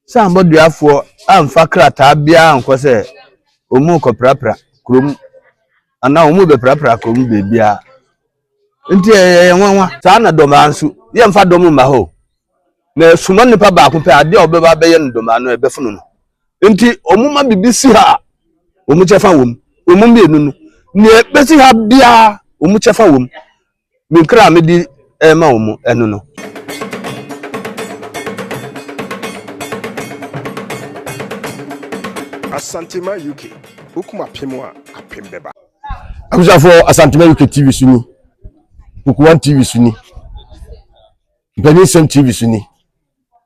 somebody afọ amfa krata bia anko se omu ko prapra krom ana omu be prapra krom be bia nti nwanwa saa na doma nso ye mfa dom ma ho na suma nipa ba ko pe ade obeba be ye ndoma no ebe funu no nti omu ma bibisi ha omu chefa wom omu be nunu ne besi ha bia omu chefa wom me kra me di ma omu enu no Asantema UK. Ukuma pimwa apimbeba. Abuja for Asantema UK TV suni. Ukuwan TV suni. Benin TV suni.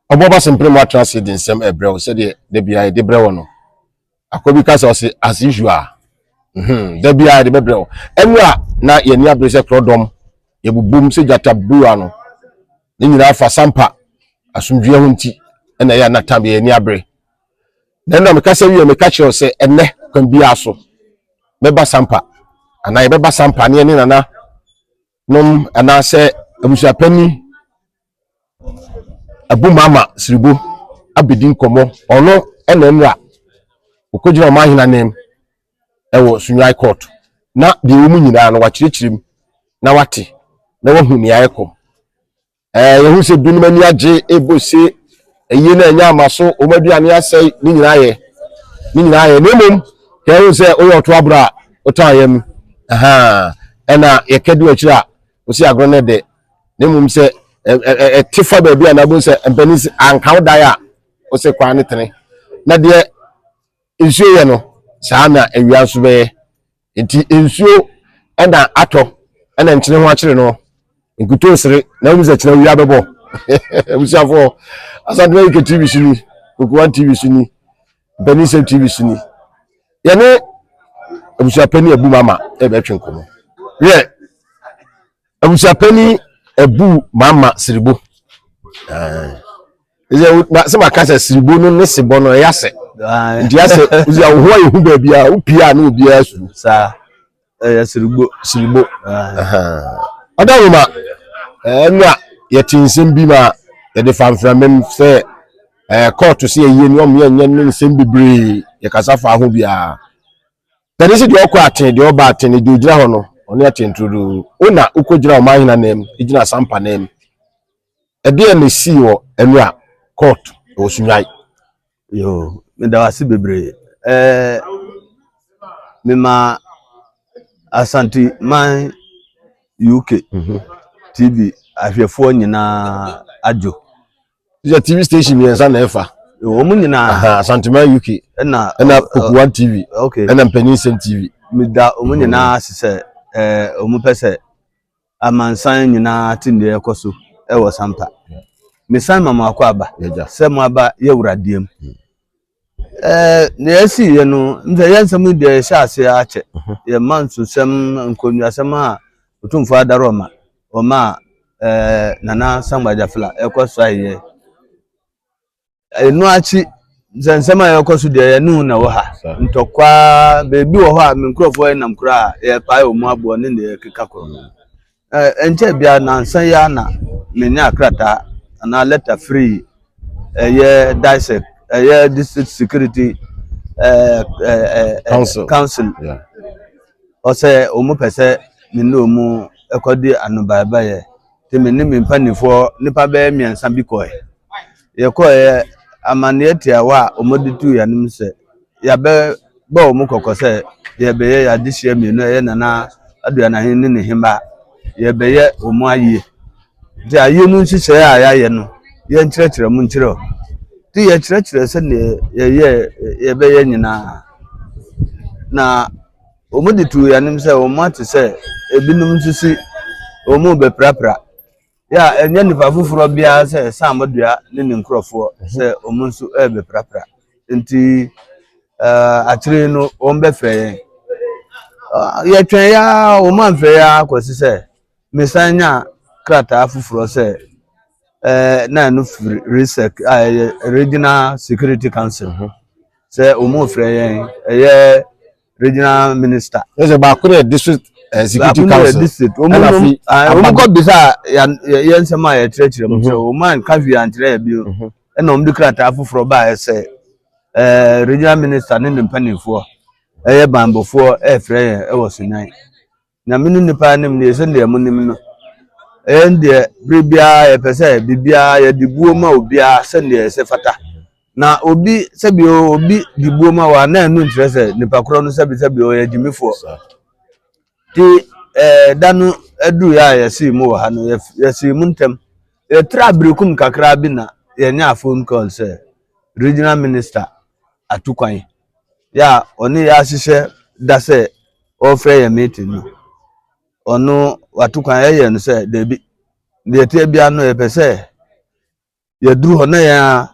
Oboba sempre mo translate in sem ebrel said the BI de brew no. Akobi ka say as usual. The BI de brew. Enwa na ye ni abrese krodom ye bubum se jata bua no. Ni nyina fa sampa asumdwe ho nti na ye na tam ye ni abre. Nenda mekasa wi meka che se enne kan bia so beba sampa ana beba sampa ne ne nana nom ana se abusia pani abu mama siribo abedin komo ono ene nra okojira ma hina nem ewo sunwai court na de wo nyina no wa kirekirim na wate na wo hu ni ayekom yehu se dunum ani age ebose eye na nya amaso o maduane asai ni nyina ye nemum ke wo se o yoto abra o tan yam ena ye kedu akira o si agro ne de nemum se tifa ba bia na bo se empanis anka wodaya o se kwa ne tene na de ensuo ye no saa na awia so be enti ensuo ena ato ena nkyene ho akire no nkuto sere na wo se kyerɛ wia bebo Abusiafo Asantema UK TV suni Ukuwan TV suni Benin TV suni yene abusia pani abu mama ebe twenkomo ye abusia pani abu mama siribo eze se makasa siribo no ne sebo no yase ndi yase uzi awo ho yehu ba bia upia na obi asu sa siribo adawuma enwa yetinsem bi ma ye de fanframem se court se ye ni o me nya no nsem bibre ye kasa fa ho bia tani se de okọ aten de oba aten de ogira ho no oni aten tudu ona ukojira o mahina nem igina sampa nem e de na si wo enua court o sunwai yo me da wasi bibre me ma Asantema UK TV ahwefo nyina ajo the TV station yensa na efa omu nyina Asantema UK na Ukuwan TV okay na Benin TV me da omu nyina sese omu pese amansan nyina tinde ekoso e wo sampa me san mama akwa aba se mo aba ye wuradiem na esi ye no nze yensam de sha ase ache ye mansu sem nkonwa sem a otumfo adaroma oma nana sangbaja fla ekoso aye enu achi nsema ekoso de enu na wo ha ntokwa bebi wo ha me nkrofo nam kura ye pae omu abo ne ne keka ko enche bia na nsan ya na menya akrata na letter free ye dissect ye district security council o se omu pese me no mu ekodi anobaba ye temi ni mpanifo nipa be miensa bi ko ye ko ye amane tia wa omoditu ya nim se ya be ba omu kokose ye be ye ya dihye mienu ye nana aduana hin ni himba ye be ye omu aye di aye nu nhihye ya ye no ye nkyerɛkyerɛ mu nkyerɛ ti ye kyerɛkyerɛ se ne ye be ye nyina na omoditu ya nim se omu ate se ebinum nsisi omu be prapra ya enye nipa fufuro bia se samadua ne nkrofo se omu nso be prapra nti atire no ombe fe ye twen ya omu anfe ya kwesi se mesanya krata fufuro se na no research regional security council se omu frɛ ye regional minister eze ba kure district security council district omu ko bisa ya nsema ya kyerɛkyerɛ mu so omu an ka fi ankyerɛ ya bio ɛna ɔmo de krataa foforɔ baa ɛsɛ regional minister ne ne mpanimfoɔ ɛyɛ bambɔfoɔ ɛfrɛ yɛn ɛwɔ Sunyan na me ne nipa nim ne sɛ deɛ mo nim no deɛ bibia yɛpɛ sɛ bibia yɛde buo ma obia sɛ deɛ sɛ fata na obi sɛbi obi di buo ma wa na enu nkyerɛ sɛ nipa korɔ no sɛbi yɛ gyimifoɔ ti danu edu ya yɛsi mu wɔ ha no yɛsi mu ntɛm yɛtra brekum kakra bi na yɛnya phone call sɛ regional minister atukwan ya ɔne ya ahyehyɛ da sɛ ɔfrɛ yɛ meeting no ɔno atukwan yɛ no sɛ debi deɛ tie bia no yɛpɛ sɛ yɛduru hɔ na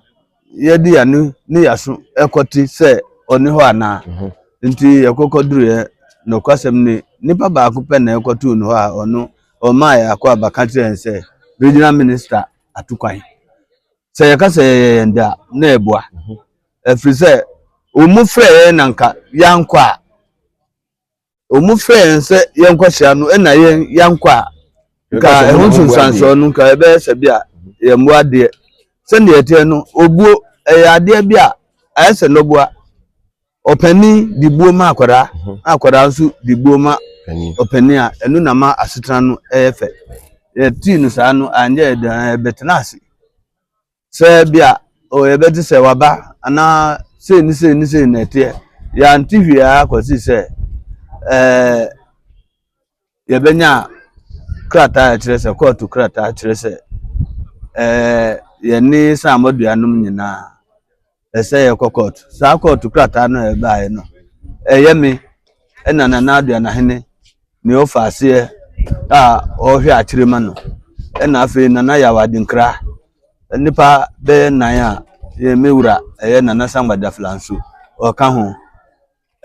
yɛdi yanu ne yaso ɛkɔti sɛ ɔne hɔ ana nti yɛkɔkɔduru yɛ no kwasɛm ne nipa baako pɛ na ɛkɔtu no hɔ a ɔno ɔma yɛ akɔ abaka kyerɛ sɛ regional minister atukwan sɛ yɛka sɛ yɛyɛ nda na ɛboa ɛfiri sɛ ɔmu frɛ yɛ nanka yankɔ a ɔmu frɛ yɛn sɛ yɛnkɔ hyia no ɛna yankɔ a nka ɛho sunsanso no nka ɛbɛyɛ sɛ bi a yɛmmoa deɛ sɛnde yɛteɛ no obuo ɛyɛ adeɛ bi a ayɛ sɛ nɔboa ɔpani di buo ma akwadaa nso di buo ma ɔpani a ɛno na ma asetena no ɛyɛ fɛ yɛtii no saa no anyɛ ɛbɛtena ase sɛ bi a yɛbɛte sɛ waba anaa sei na ɛteɛ yɛante hwee akɔsi sɛ yɛbɛnya krataa kyerɛ sɛ kɔɔto krataa kyerɛ sɛ yɛne samaduanom nyinaa ɛsɛ yɛkɔ kɔɔto saa kɔɔto krataa no ɛbaeɛ no ɛyɛ me ɛna nana aduanahene ne ɔfa aseɛ a ɔhwɛ akyerɛ ma no ɛna afei nana yawadinkra nipa bɛyɛ nan a yɛmewura ɛyɛ nana sangbadaflanso ɔka ho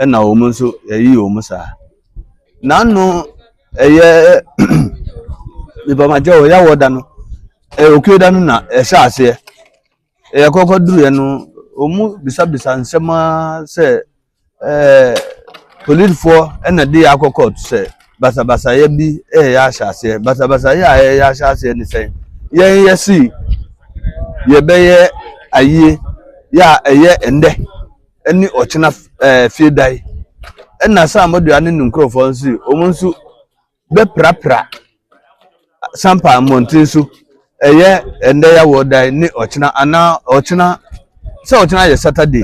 ɛna ɔmo nso yɛyi ɔmo saa nano ɛyɛ nipamagye ɔyɛ wɔda no okue da no na ɛhyɛ aseɛ yɛkɔkɔ duru yɛ no ɔmo bisa nsɛm sɛ policefoɔ ɛna de akɔkɔ sɛ basabasayɛ bi ɛyɛ ahyɛ aseɛ basabasayɛ a ɛyɛ ahyɛ aseɛ ne sɛ yɛn yɛsi yɛbɛyɛ ayie ya ɛyɛ ɛndɛ ɛne ɔkyena fiedai ɛna saa modua ne nkrɔfoɔ nso ɔmo nso bɛprapra sampa montin so ɛyɛ ɛndɛ ya wɔdai ne ɔkyena ana ɔkyena sɛ ɔkyena yɛ Saturday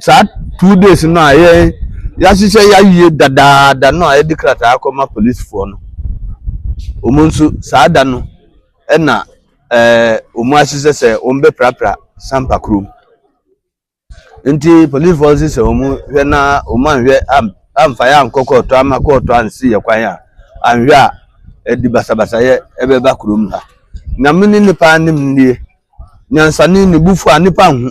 saa 2 days no a yɛ yɛahyehyɛ yɛayie dadaada no a yɛde krataa akɔma policefoɔ no ɔmo nso saa da no ɛna ɔmo ahyehyɛ sɛ ɔmo bɛprapra sampa krom nti policefoɔ nso sɛ ɔmo hwɛ na ɔmo anhwɛ amfa yɛ ankɔkɔɔtɔ ama kɔɔtɔ ansi yɛ kwan a anhwɛ a ɛdi basabasa yɛ ɛbɛba krom ha na mene nipa anim nie nyansane ne bufu a nipa ho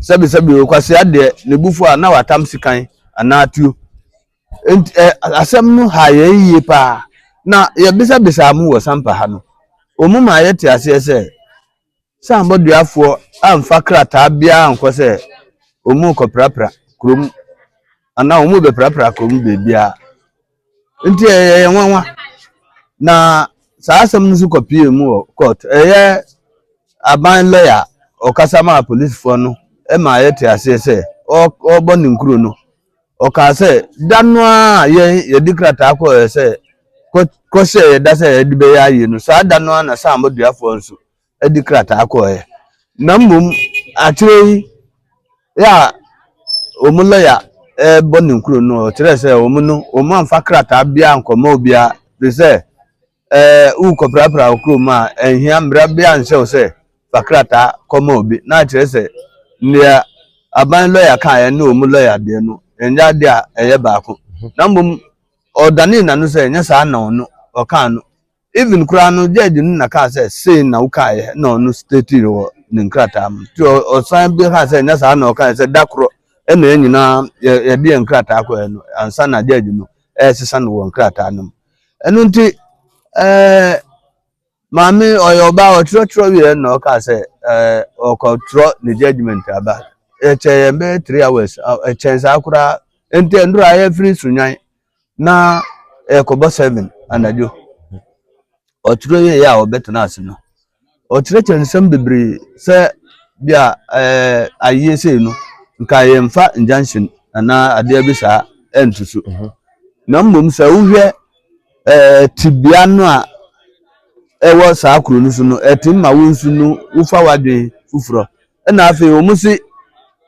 sɛbi okwasi adeɛ ne bufu a na watam sikan anatuo enti asɛm no ha yɛ yie pa na yɛbisa mu wɔ sampa ha no ɔmo ma yɛ te aseɛ sɛ samboduafoɔ amfa krataa bia ankɔ sɛ ɔmo kɔprapra krom ana ɔmo bɛprapra krom bebia nti yɛ nwanwa na saa asɛm no so kɔpie mu wɔ court ɛyɛ aban lawyer ɔkasa ma policefoɔ no ɛma yɛ te aseɛ sɛ ɔbɔ ne nkuro no ɔka sɛ da no a yɛdi krataa kɔ sɛ kɔhyɛ yɛda sɛ yɛde bɛyɛ ayie no saa da no a na samboduafoɔ nso ɛdi krataa kɔ na mmom akyerɛ yi ya ɔmo lawyer ɛbɔ ne nkuro no ɔkyerɛ sɛ ɔmo amfa krataa bia nkɔmɔ bia de sɛ u kɔprapra okuro ma ɛhia mbra bia nhyɛ sɛ fa krataa kɔmɔ obi na akyerɛ sɛ nea aban lawyer ka yɛ ne ɔmo lawyer de no ɛnya de a ɛyɛ baako na mmom ɔdane na no sɛ ɛnyɛ saa na ɔno ɔka no even kura no judge no na ka sɛ sei na uka yɛ na ɔno state wɔ ne nkrataa mu ti ɔsan bi ka sɛ ɛnyɛ saa na ɔka sɛ dakoro ɛna nyinaa yɛde nkrataa kɔ no ansa na judge no ɛsesa no wɔ nkrataa no ɛno nti maame ɔyɛ ɔba ɔtwerɛtwerɛ wie na ɔka sɛ ɔkɔtwerɛ ne judgment aba ɛkyɛ yɛn 3 hours ɛkyɛ saa kura nti ndoro a yɛ free Sunyan na ɛkɔbɔ 7 anadwo ɔtwerɛ yɛ a ɔbɛtena ase no ɔkyerɛkyerɛ nsɛm bebree sɛ bia ayie sei no nka yɛmfa injunction ana adeɛ bi saa ɛnto so na mmom sɛ wohwɛ tibia no a ɛwɔ saa kuro no so no ɛtim ma wo nsu no wofa wadwen fufuro ɛna afei wo musi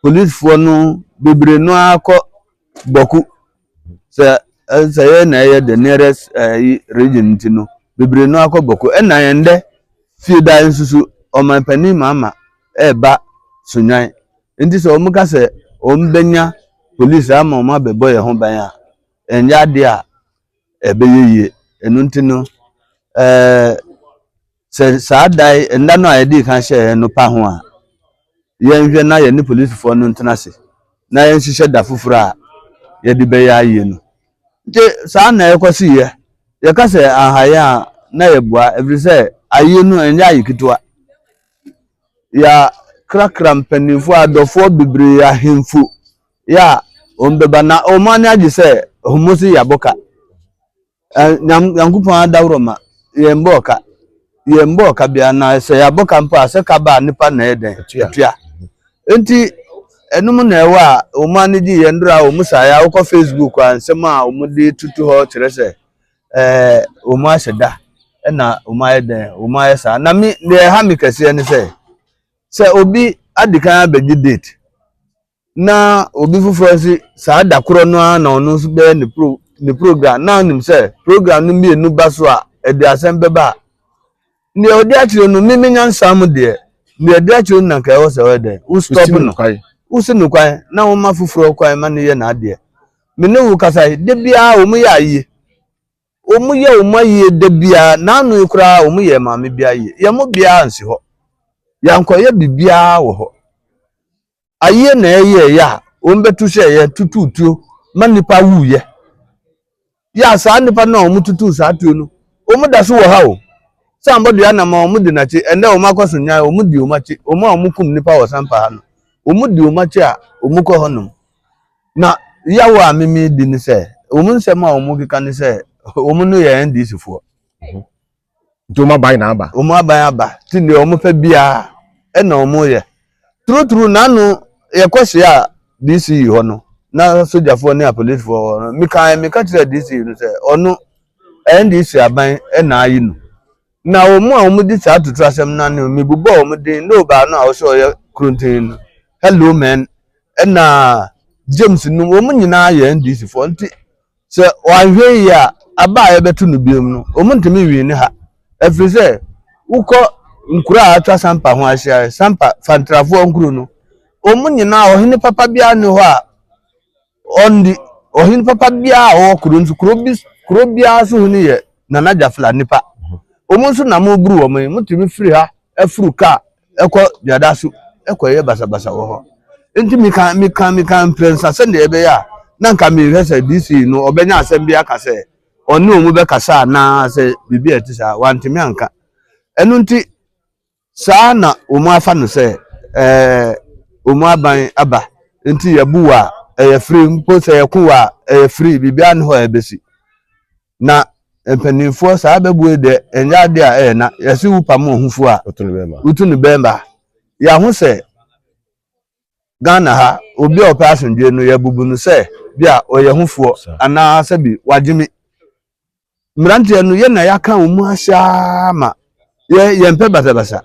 policefoɔ no bebree no akɔ boku sɛ yɛ na ɛyɛ the nearest region ntino bebree no akɔ boku ɛna yɛndɛ fie da nsusu ɔmanpanin mama ɛba sunyan nti sɛ ɔmo ka sɛ ɔmo benya police ama ɔmo abɛbɔ yɛ ho ban a ɛnyɛ ade a ɛbɛyɛ yie ɛno nti no sɛ saa dai nda no a yɛde kan hyɛ no pa ho a yɛnhwɛ na yɛ ne policefoɔ no ntena se na yɛnhyehyɛ da foforo a yɛde bɛyɛ ayie no nti saa na yɛkɔsi yɛ yɛka sɛ ahayɛ a na yɛboa ɛfiri sɛ ayie no ɛnyɛ ayɛ ketewa ya krakra mpanimfoɔ adɔfoɔ bebree ahemfo ya ombeba na omani agye sɛ homosi yaboka nyankopɔn adawroma yembo ka bia na sɛ yaboka mpo asɛ ka ba nipa na eden atua enti enum na ɛwɔ a omani gye yendra omusa ya wokɔ Facebook ansɛm a omudi tutu hɔ kyerɛ sɛ omu ahyɛda ɛna omu ayɛden omu ayɛsa na me ne ha me kɛse ne sɛ obi adikan abɛgye date na obi fufuro si saa da koro no na ono so be ne program na nim sɛ program no bi enu ba so a ede asɛm bɛba ne odi akyire no mimi nyansam de ne edi akyire no nka ɛwɔ sɛ wɛde wo stop no usi no kwan na wo ma fufuro kwan ma ne ye na ade me ne wo kasa de bia wo mu ya yi wo mu ye wo mu yi de bia na anu kura wo mu ye ma me bia yi ye mu bia ansi hɔ yankoye bibia wo hɔ aye na eye ya o mbetu hye ye tututuo ma nipa wuye ya saa nipa na o mututu saa tuo no o mu da so wo ha o sambodo ya na ma o mu di na chi ene o makoso nya o mu di o machi o ma o mu kum nipa wo sampa ha no o mu di o machi a o mu kɔ honom na yawo a mimi di ni sɛ o mu nsɛm a o mu keka ni sɛ o mu no ye NDC fo Joma bai na aba o mu aban aba ti ne o mu fa bia ɛna o mu ye true nanu yekwese a DC ho no na sojafo ne police for no me ka tire DC no se ono NDC aban na ayi no na o mu a o mu di sa tutu asem na ne me bubo o mu din no ba no a o so ye kruntin no hello man na James no o mu nyina ye NDC for nti se o ahwe ya aba ye betu no biom no o mu ntimi wi ne ha efiri se ukọ nkura atwa sampa ho ahia sampa fantrafo nkuru no omu nyina ohini papa bia ne ho a ondi ohini papa bia o kuro nsu kuro bia so huni ye nana jafla nipa omu nso na mo buru wo me mutimi firi ha afuru ka ekọ biada so ekọ ye basabasa wo ho enti mika prensa se ne ebe ya na nka me hwese DC no obenya asem bia ka se onu omu be kasa na se bibia etisa wantimi anka enu nti saa na omu afa no se omu aban aba nti yabuwa free mpo se yakuwa free bibia ne ho ebesi na empanimfo saa bebu de enya de a na yesi wupam ohufo a utunu bemba ya ho se Ghana ha obi operation die no yabubu no se bia oyehufo ana sabi wagimi mrantie no ye na yaka omu ahya ma ye mpe basabasa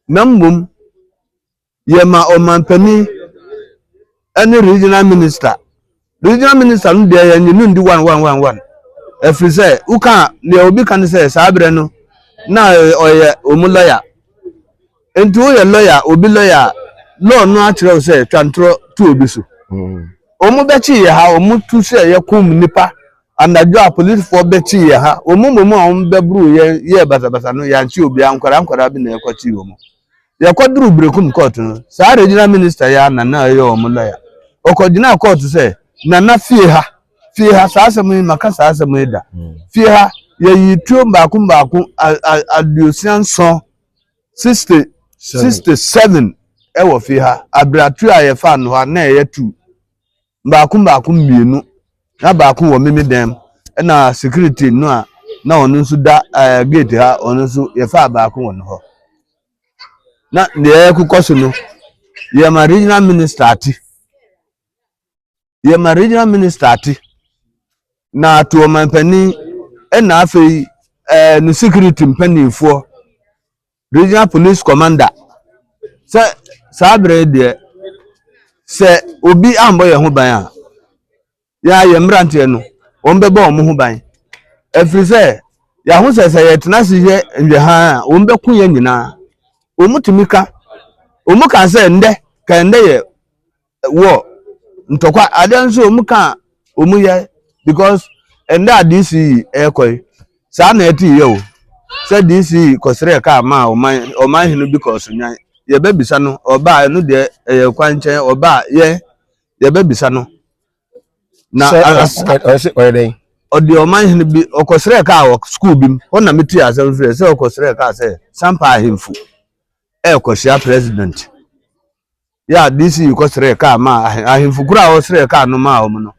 na mmom ye ma omanpani any regional minister no de ye nyi ndi 1111 efiri se uka le obi kan se sabre no na oye omu lawyer enti o ye lawyer obi lawyer law no akyerɛ se twantro tu obi so omu bechi ye ha omu tu se ye kum nipa anadwo a police for bechi ye ha omu a omu bebru ye basabasa no ya nchi obi ankwara bi na ekwachi omu yakwaduru brekum court no saa regional minister ya na ye omu lawyer okodina court se na fie ha saa asem maka saa asem da fie ha ye yituo baako adiosan so 67 ewo fie ha abratu a ye fa no ha na ye 2 baako mienu na baako wo mimi dem na security no a na onu nso da gate ha onu nso ye fa baako wo no ho na de kukoso no ye ma regional minister ati na to mampani na afei no security mpanimfo regional police commander se sabre de se obi ambo ye ho ban a ya ye mrante no ombeba omo ho ban efri se ya ho se ye tena se ye nwe ha ombeku ye nyina omutumika omuka se nde ka nde ye wo ntokwa adanso omuka omuye because ende adisi ekoi sa na eti ye o se disi kosre ka ma oman hinu because nyan ye bebisa no oba no de ye kwanchen oba ye bebisa no na odi oman hinu bi okosre ka wo school bim ona meti asem fre se okosre ka se sampa ahemfu ekosia president ya disi kosre ka ma ahemfu kura osre ka no ma omo no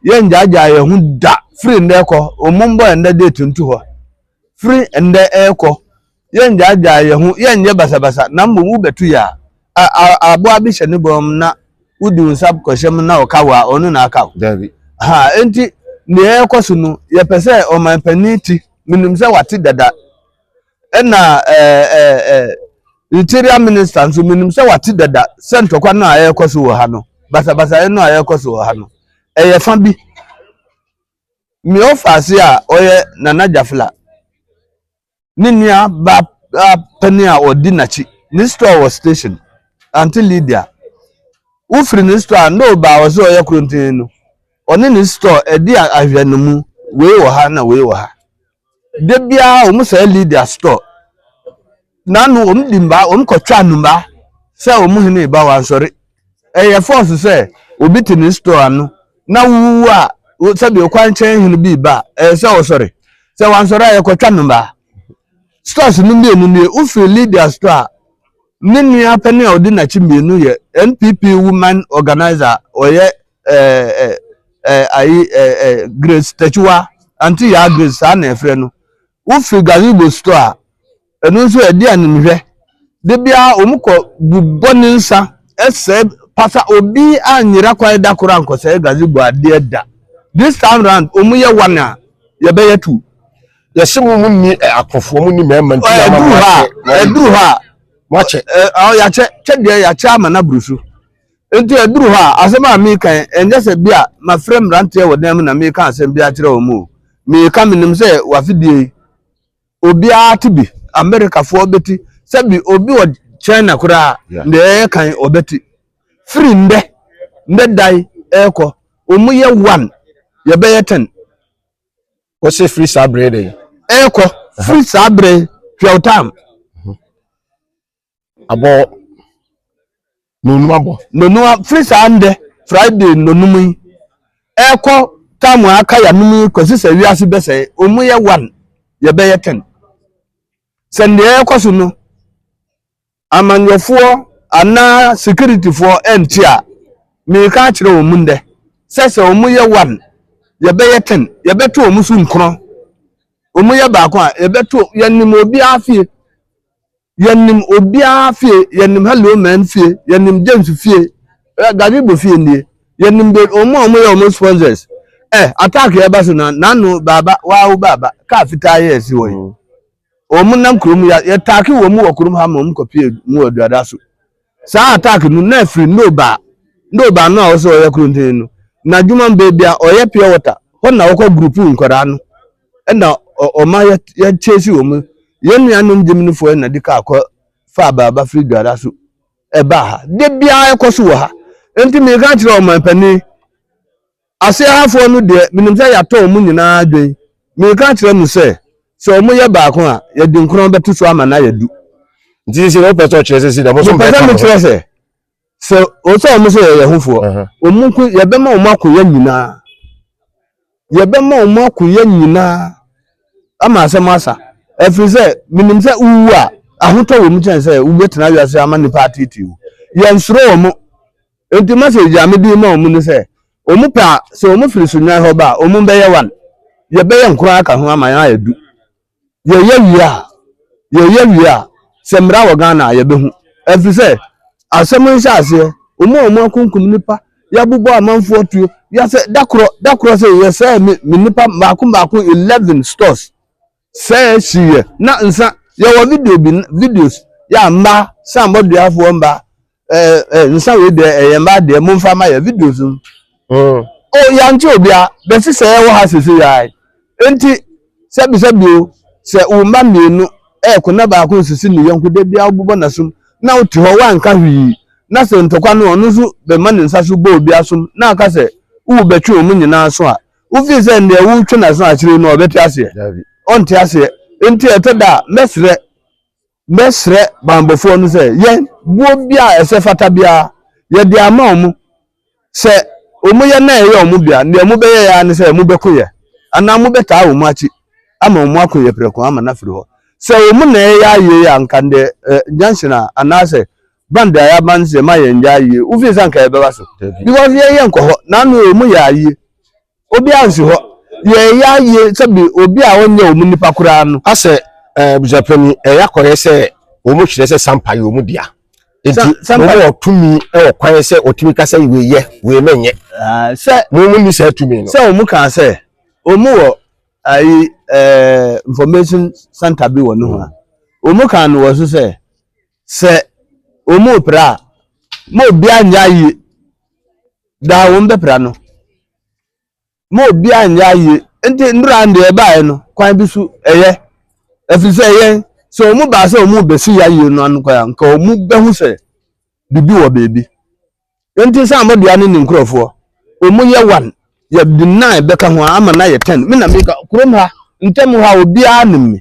ye njaja ye hu da free ndeko omumbo ende de tuntu ho free ende eko ye njaja ye hu ye nye basabasa na mbu betu ya abo abihye ne bom na udi unsab kohyem na okawa onu na aka David ha enti ne ekoso no ye pese o man paniti minim se wate dada na interior minister nso minim se wate dada se ntokwa na ekoso wo ha no basabasa no ekoso wo ha no eye fa bi mi ofase a oye Nana Jafla ninia ba pani a odi nachi ni store was station until Lydia ufri ni store no ba was oye krontin no oni ni store edi ahwanumu we wo ha na we wo ha de bia o mu say Lydia store nanu o mdimba o mkotwa numba say o mu hene ba wan sori eye force say obi ti ni store anu na wuwu a sabi okwanchen hinu bi ba say o sori say wan sori eye kotwa numba stores numbi enu ufri Lydia store nini apene odi na chimbienu ye NPP woman organizer oye Grace Techua anti ya Grace ana efre no ufri Gazebo store enu nso edi animhwe de bia omuko buboni nsa ese pasa obi anyira kwa da kora nkose Gazebo ade da this time round omuye wana ye be yetu yesimu munni akofo munni mema nti eduru ha wache ya che ya cha mana brusu enti eduru ha asema mi kan enje se bia ma frame rantie wodem na mi kan asem bia kire omu mi kan minim se wafidie obi atibi America fo beti se bi obi wo China kura nde kan obeti free nde dai eko omu ye 1 ye be ye 10 wose free sabre dey eko free sabre tweltam abo nonu free sande Friday nonumi eko tamu aka ya numi kwesi se wiase bese omu ye 1 ye be ye 10 sende eko so no amanyofo ana security for entia mi ka kire omu nde sese omu ye 1 ye be ye 10 ye beto omu su nkro omu ye ba kwa ye beto yanim obi afie yanim obi afie yanim hello man fie yanim James fie Gazebo fie nie yanim de omu ye omu sponsors attack ye ba so na nanu baba wa baba ka fita ye si wo omu nam krom ya attack wo mu wo krom ha mo kopie mu oduada so sa attack nu na free no ba no also ye krontin no na juma bebia oye pure water ho na wo group nkora no na oma ya chesi wo mu ye nuanum jimnifo na dika akọ fa baba free duada so ba ha de bia ekoso wo ha enti mi ga kire o man pani ase hafo no de minim se ya to mu nyina adwen mi ga kire mu se omu ye ba ko a ye di nkron betu so ama na ye du nti se no peto kire se da mo so be ka kire se o so omu so ye hufo omu ku ye be ma omu akoya nyina ye be ma omu akoya nyina ama se masa efrize minim se uwu a ahoto wo mu chen se u betena wiase ama ni party tiu ye nsuro omu enti message amedi ma omu ni se omu pa se omu firi sunwa ho ba omu be ye 1 ye be ye nkura aka ho ama ya edu ye wi a se mra wo Ghana ye be hu every say asem nhyɛ ase omo akunkum nipa ya bubo amanfo otuo ya say dakro say ya say me nipa maako 11 stores say shiye na nsa ya wo videos ya mba somebody afo mba nsa we de mba de mumfa ma ya videos o ya nche obia be si say wo ha sese ya enti sebi o se o mba mienu kuna baako sisi ni yonku de bia obubo na sum na oti ho wa nka hwi na se ntokwa no onu so be ma ne nsa so bo obi asum na aka se u betwe omu nyina so a u fi se ne wu twe na so a kire no obeti ase onti ase enti etoda mesre bambofo no se ye buo bia ese fata bia ye de ama omu se omu ye na ye omu bia ne omu be ye ya ne se mu bekoye ana mu beta omu achi ama omu akoye preko ama na firi ho se omu na ya ye ya nkande janshina anase banda ya banse ma ye nja ye ufi san ka ebe baso because ye nko na no omu ya ye obi ansi ho ye ya ye sabi obi a wonye omu nipa kura no ase bujapani yakoye se omu hire se sampa ye omu dia enti no otumi kwan se otumi ka se we menye se mu ni se tumi no se omu kan se omu wo ai information center bi wo no ho omu kan no wo so se omu pra mo bia nya yi da wo mbe pra no mo bia nya yi enti ndura nde e bae no kwan bi su efise eye so omu ba se omu be si ya yi no an kwa nka omu be hu se bibi wo bebi enti sa mo dia ne nkrofo omu ye 1 ye di 9 be ka ho ama na ye 10 me na me ka kurom ha ntemu ha obi anim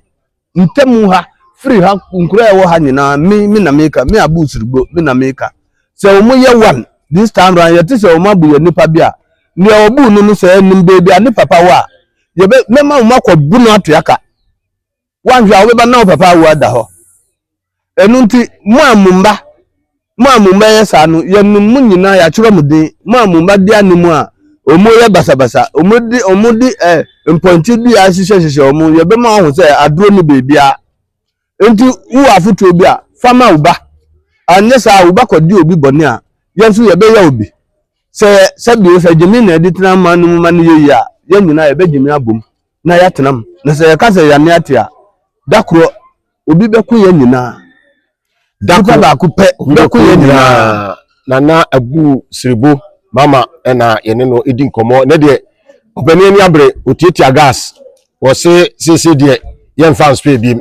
ntemu ha free ha nkura ewo ha nyina me na meka me abusirigbo me na meka se omu ye 1 this time round ye tise omu abu ye nipa bia ne obu no se nim baby ani papa wa ye be mema omu akwabu no ato yaka wanhwa we ba na papa wa da ho enu nti mu amumba ye sa no ye num nyina ya kyerɛ mu den mu amumba dia animu a omu ye basabasa omu di mponti di ahyehyehye omu ye be ma ho se aduro ni baby a enti wu afutu obi a fama uba anye sa uba kwadi obi bone a yensu ye be ya obi se bi o se jimi na editina manu manu ye a ye nyina ye be jimi abom na ya tenam na se ye ka se ya ne ate a dakro obi be ku ye nyina dakro ba ku pe be ku ye nyina na abu siribo mama na ye ne no edi nkomo na de obani ani abre otietia gas wo se de ye mfa spray bi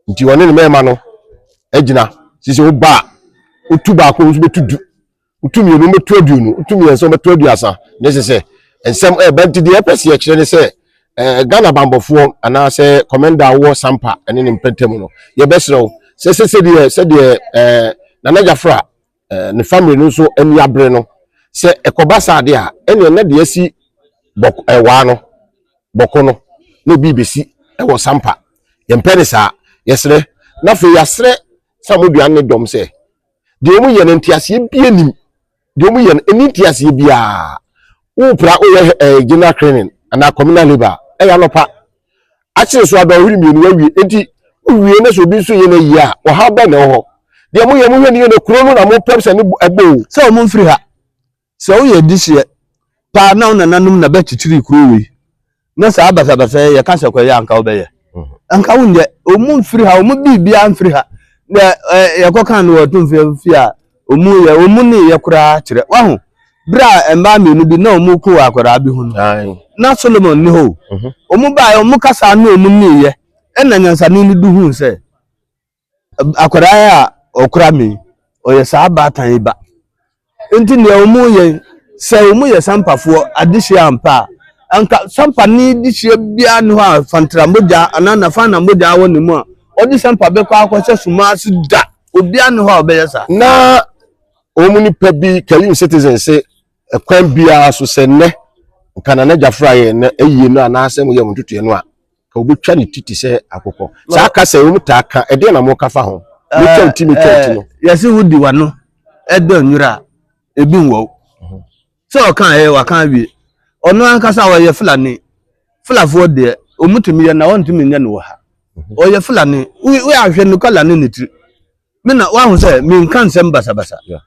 nti woni ne mema no agina sisi wo ba otu ba ko so betudu utumi no metu aduonu utumi enso metu aduasa ne se ensem banti de epese ye kire ne se Ghana bambofo ana se commander wo sampa ene ne mpentem no ye besrew se de na Jafra ne family no so ani abre no se ekobasa ade a ene na de asi wa no boko no ne bibesi wo sampa ye mpene sa yesre na fe yasre samoduan ne dom se de omu ye ntiase bia nim de omu ye ntiase bia wo pra o ye general training ana communal labor ya lopa akire so adawuri mienu awie enti owie ne so bi so ye na yi a wo ha ba na ho de omu ye mu ne kuro no na mo pepse ne ebo se omu mfiri ha se o ye dihye pa na nananum na be chichiri kuro wi na sa abasa ye ka se kwa ya anka obeye anka wunye omu mfiri ha omu bibia mfiri ha na ye kokan no otumfi a omu ni ye kura kire wa ho bra emba menu bi na omu ku akora bi hu na Solomon ni ho omu ba omu kasa na omu ni ye na nyansa ni du hu se akora ya okura mi oye sa abatan ba enti ne omu ye se omu ye sampafo adihye ampa anka sampa ni dihye bia no ha fantra moja anana fa na moja wo ni mu a odi sampa be kwa akwose suma asida obi anu ha obeyesa na omu ni pebi Kalim citizen se kwan bia so se ne kana na Jafra ye na eyi no ana asem ye mtutu no a ka obetwa ni titi se akokọ sa aka se omu ta aka e de na mo kafa ho metwa ntimi no yesi wudi wano edo nwura ebi nwo so kan wa kan wi ono ankasa wa ye fulafo de omutumi ye na wontumi nya no ha o ye fulani we ahwe no kala ne nitri me na wa hu say me nkan nsem basa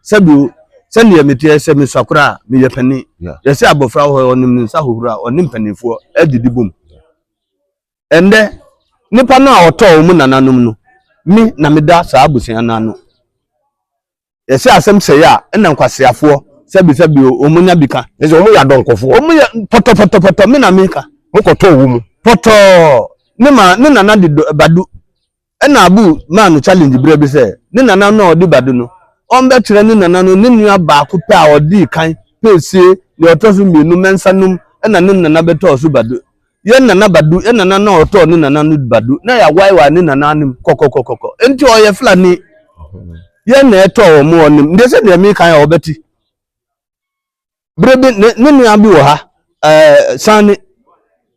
sabu sani ya metie se me swakora me yepani ya se abofra ho onim nsa hohura onim panifo adidibum ende nipa na oto mu nananom no mi na me da sa abusia nanu ya se asem se ya na nkwasiafo sabi omunya bika eze omu ya donkofo omu ya poto me na meka mukoto wo mu poto ne nana di badu na abu man challenge bre bi se ne nana no odi badu no on be tire ne nana no ne nua ba ko pe a odi kan pesie ne otoso mienu mensanum na ne nana beto so badu ye nana badu ye nana no oto ne nana no badu na ya waiwa ne nana anim kokokokoko enti o ye flani ye na eto o mu onim nde se de mi kan ya obeti brebe ne nua bi wo ha sani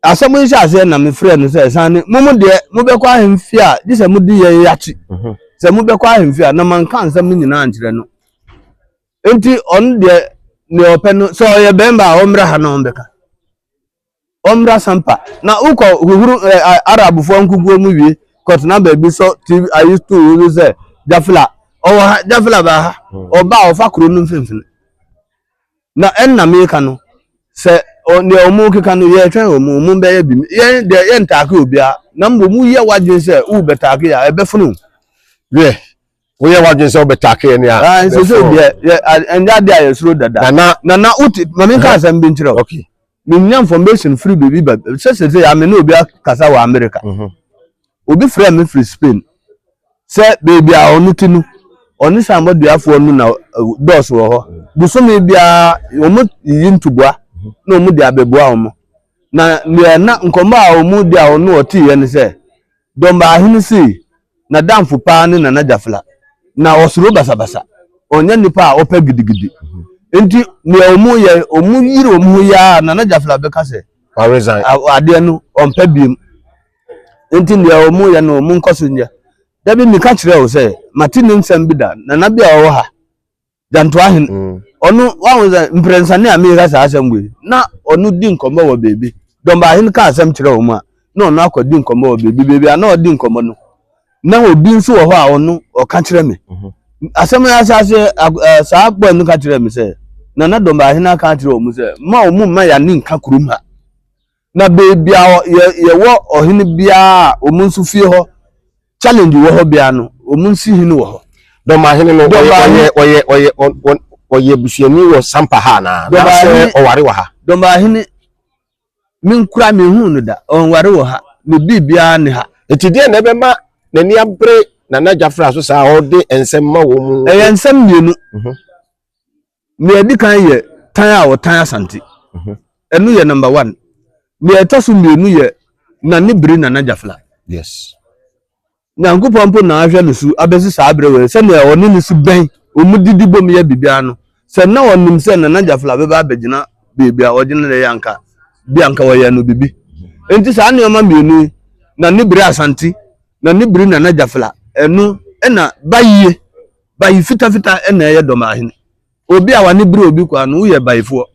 asamu isi ase na me frɛ no sɛ sane mumu de mu bɛkɔ ahemfi a di sɛ mu di ye yachi sɛ mu bɛkɔ ahemfi a na man kan sɛ mu nyina ankyerɛ no enti on de ne opɛ no so ye bemba omra ha na ombeka omra sampa na ukɔ huhuru arabu fo nkuguo mu wie kot na ba bi so tv ayi to wo sɛ jafla o ha jafla ba ha oba ofa kuro no mfimfini na enna me ka no sɛ ne omu keka no ye twen omu be ye bi ye de ye ntake obia na mbo mu ye wadwen se u betake ya ebefunu ye wo ye wadwen se u betake ne a so obia anja de aye suro dada na uti mami ka asem bi nkyerɛ okay me nya information free baby ba se ya me na obia kasa wa America obi frɛ me free Spain se baby a onu tinu oni sambo duafo nu na dos wo ho busumi bia omu yintubua na omu di abebua omu na na nkomba a omu di a onu oti ye ne se domba ahini si na damfu pa ne na jafla na osuro basabasa onya nipa a opa gidigidi enti ne omu ye omu yiri omu ya na jafla be ka se resign ade no ompa biem enti ne omu ye no omu nkoso nya dabi mi ka kire o se matini nsem bi da na bia o ha janto ahin onu wa za mprensa ne ami ga sa asem na onu di nkombo wo bebi domba ahin ka asem kire o mu a na onu akodi nkombo wo bebi ana odi nkombo no na obi nso wo ho a onu o ka kire me asem ya sa agbo nu ka kire me se na domba ahin aka kire o mu se ma o mu ma ya ni nka kurum ha na bebi a ye wo ohin bia o mu nso fie ho challenge wo ho bia no omunsi hinu wo ho do ma hinu no oye busuani wo sampa ha na se oware wo ha do ma hinu min kura mi hu no da on ware wo ha ne bibia ne ha etide na be ma nani abre na jafra so sa ode ensem ma wo mu ensem mienu me edi kan ye tan a wo tan asante enu ye number 1 me etoso mienu ye na ne biri na jafla yes nyankopon po na ahwe no su abesi sa abre we se na oni ni su ben omudidi bom ya bibia no se na onim se na jafla be ba begina bibia ogina le yanka bi anka wo ya no bibi enti sa ne oma mienu na ne biri asante na ne biri na jafla enu na bayi fita na ye doma hin obi a wa ne biri obi kwa no ye bayifo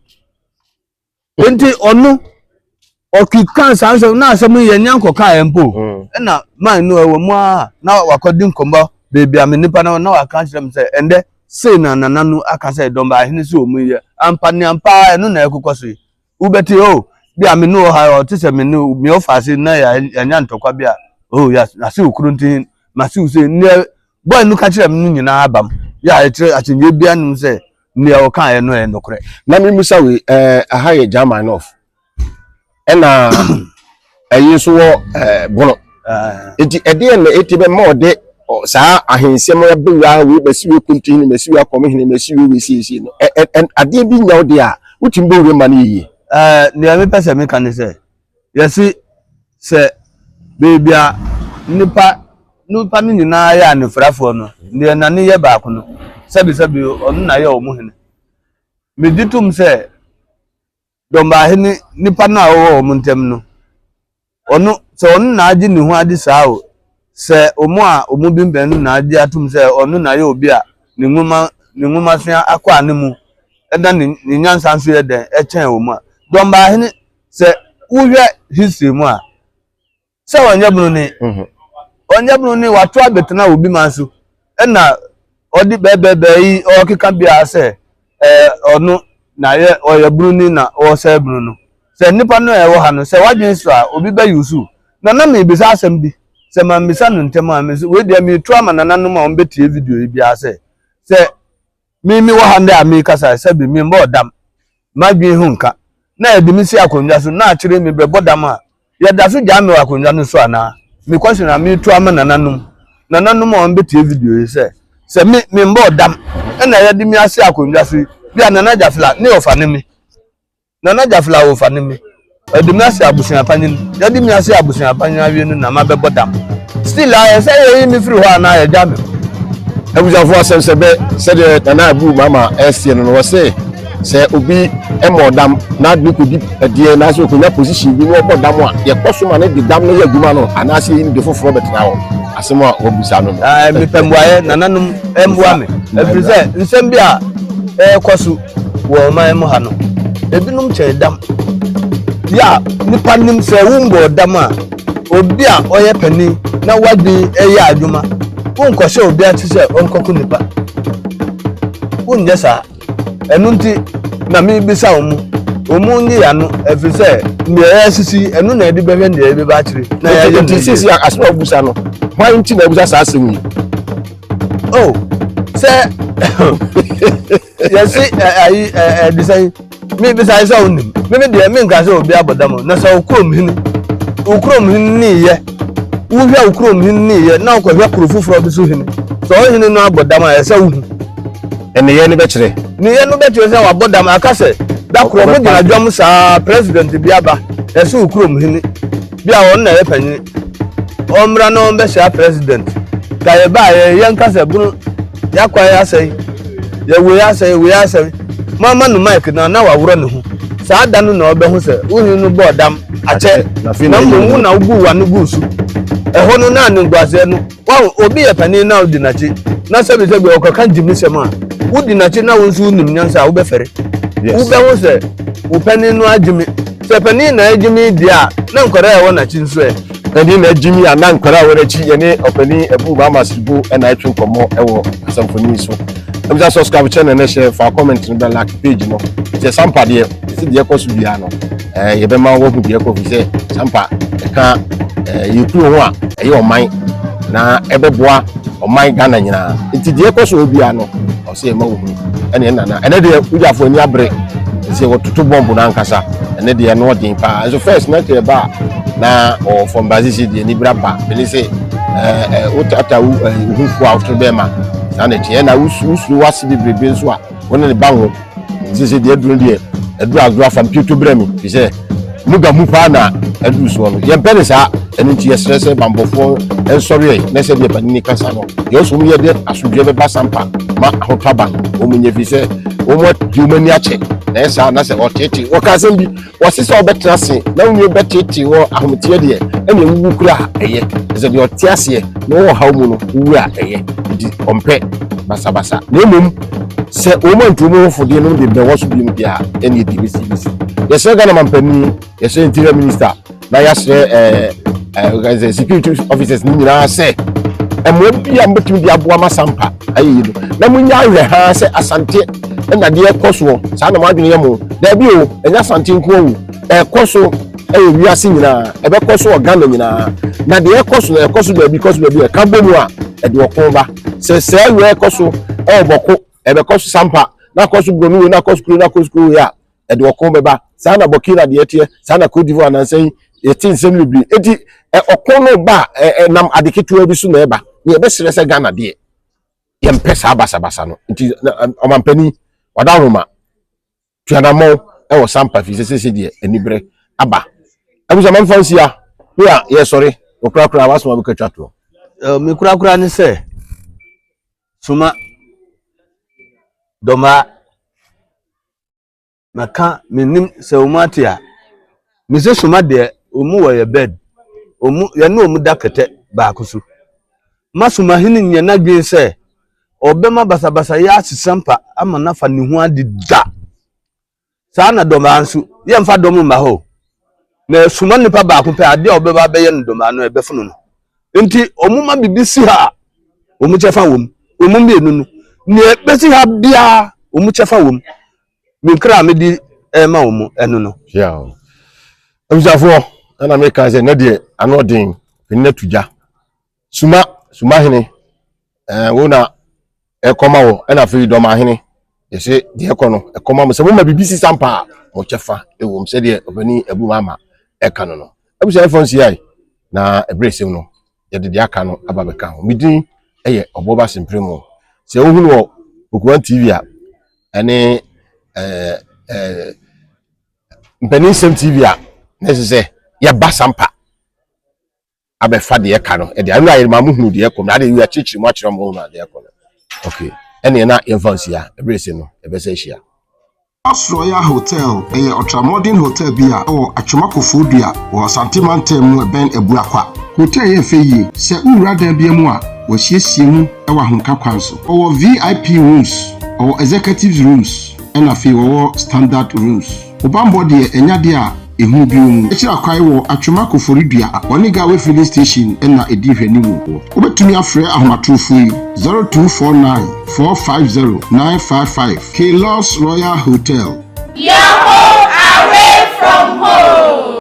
enti onu okikan sanso na asem ye nyanko ka empo na man no ewo mu a na wakodi nkomba bebi amenipa na waka kyerem se ende sei na nananu aka se domba ahini se omu ye ampa ni ampa enu na ekokoso ubeti o bi amenu ha o tise menu mi ofase na ya nya ntokwa bia o ya na se okuruntin ma se use ne boy nu ka kyerem nu nyina abam ya etre atinye bia nim se ne o kan ye no e nokore na mi musa we aha ye German of ena ayi so wo bono enti ede na etibe ma ode saa ahensem ya bewa we besiwe kuntin mesiwe akomhene mesiwe wesiesi no ade bi nya ode a wutim be we mane yi ne me pese me kan se yesi se bebia nipa ni nyina ya ne frafo no ne na ne ye ba ko no sabi onu na ye omuhene me ditum se domba hini nipa na wo omuntem no onu se onu na agi ni hu adi saa o se omu a omu bimbenu na agi atum se onu na ye obi a ni nwuma fia akwa anemu eda ni nyansa nso ye den echen omu a domba hini se uhwe history mu a se onye bunu ni onye bunu ni watu abetena obi manso na odi bebe yi o kika bia se onu na ye oyaburu ni na o se buru no se nipa no e wo ha no se wadwen so a obi ba yusu na me bisa asem bi se ma mbisa no ntem a me we dia me tu ama nana no ma on betie video yi bia se mi wo ha nda a me kasa se bi mi mbo dam madwen hu nka na edi mi si akonja so na akire mi be bodam a ye da so ja me akonja no so ana mi question na mi tu ama nana no ma on betie video yi se mi mbo dam na ye di mi ase akonja so bia nana jafla ne ofane mi nana jafla ofane mi edi mi ase abusuan panyin ye di mi ase abusuan panyin awie no na ma be bodam still I say ye mi free ho na ye ja me abusafo asensebe se de nana abu mama SC no wo se obi emodam na de ko di die na so ko na position bi no bodam a ye kosoma na di dam no ye adwuma no anase yi de foforo betra ho asem a obusa no mi pembuaye nananum embua me every say nsem bia kosu wo man mo ha no ebinum che dam ya nipa nim se wumbo dam a obi a oye pani na wadi eya adwuma won hye obi a tise onkoku nipa won jesa enunti na mi bisa omu nyi ya no every say me sisi enu na edi behwe ndi ebe ba kire na ya ye sisi asma obusa no why nti na obusa sa asemi oh say yes design me bisa say onim me de me nka say obi abodam na say ukrom hin ni ye wo hwa ukrom hin ni ye na ko hwa kurofufuro bi so hin so hin no abodam a say wu ene ye ne be kire say abodam akase da kuro mo gina dwom sa president biaba ese ukrom hin bia won na ye panyi omra no be sha president ka ye ba ye nkase bunu yakwa ya sei ye we ya sei mama no mic na wa wuro ne hu sa da no na obehu se uhi no bodam ache na mu na ugu wa no gusu eho no na ne ngwase no wa obi ye pani na odi na chi na se bi okaka jimi se ma udi na chi na wonsu nim nyansa wo be fere wo be hu se wo pani no ajimi se pani na ajimi dia na nkore e wo na chi nso e eni na ajimi ana nkore a wo na chi ye ne opani ebu mama sibu e na etwe komo e wo asamfoni so I'm just subscribe channel na share for comment no like page no je sampa de si de ko so bia no ye be ma wo hu de ko fi se sampa e ka ye ku ho a e ye oman na e be boa oman Ghana nyina nti de ko so bia no o se ma wo hu ene na ene de ujafo ni abre se wo tutu bomb na nkasa ene de no odin pa so first na te ba na o from Brazil de ni braba bele se utata hu fu out be ma na tie na usu wasi bebrebe nso a wona ne banwo sese de aduru de aduru azura fam pieto bremi fi se muga mu pa na aduru so no ye mpene sa enu tie stress bambofo ensori na se de panini kasa no ye so mu ye de asudwe be basampa ma ahotaba o munye fi se o mo diumani ache na esa na se otete o ka sem bi o sese obetra se na unye betete wo ahomtie de ene wu kura eye se de otiase na wo hawo mu no wu a eye di ompe basa na mum se o mo ntumo fodie no de be wo so bi mu dia ene di bisi yes Ghana mampani yes interior minister na yasre security officers ni nyina se emo bia mbetim di aboa masampa ayi do na munya ahwe ha se asante na de ekoso sa na madwene yemo da bi o enya asante nko wu ekoso wiase nyina ebe koso Ghana nyina na de ekoso da bi koso da bi ka bomu a de okonba se we ekoso boko ebe koso sampa na koso bronu na koso kru ya de okonba ba sa na Burkina de etie sa na Cote d'Ivoire na nsen yetin sem libri eti okono ba nam adeketu bi su na eba ne ebe sere se Ghana de ye mpesa basa no nti omampani wadahoma tuanamo wo sampa fi se de enibre aba abuza man fansia ya ye sorry okrakra wasoma bu katwato mi kura ni se suma doma maka minim se umatia mi se suma de omu wo ye bed omu ye no omu dakete ba kusu masuma hini nye na gbe se obema basa ya asisampa ama nafa ni hu adi da sa na doma ansu ye mfa domu ma ho na suma nipa ba ko pe ade obeba be ye no doma no ebe funu no nti omuma bibisi ha omu chefa wom omumbi enunu ne besi ha bia omu chefa wom me kra me di ma wom enu no yeah abusafo ana me kan se na de anodin pinna tuja suma hene wona ekoma wo na fe do ma hene yese de ekono ekoma mo se mo ma bibisi sampa mo chefa ewom se de obani abu mama eka no abusafo nsi ai na ebrese no yede de aka no ababeka ho midin eye oboba simpremo se ohunu wo okuwan tv a ene mpani sem tv a nese ya basampa abefa de eka no e de anu ayi ma muhunu de ekom na de wi a chichiri mo achiro mo na de ekom okay ene na infancy a ebrese no ebese hia Royal Hotel ultra-modern hotel bia o Atwomakofo dua o Santimantem mu ben Ebuakwa. Hotel ye feye se ura dan bia mu a wo hiesie mu e wa honka kwan so. O VIP rooms, o executive rooms, and afi wo standard rooms. Obambo de enya de a ehu bi mu. E kira kwai wo Atwomakofo dua Oniga we filling station na edi hwani mu. Obetumi afre ahomatrofo yi 0249 450 955 Kalos Royal Hotel. Your home away from home.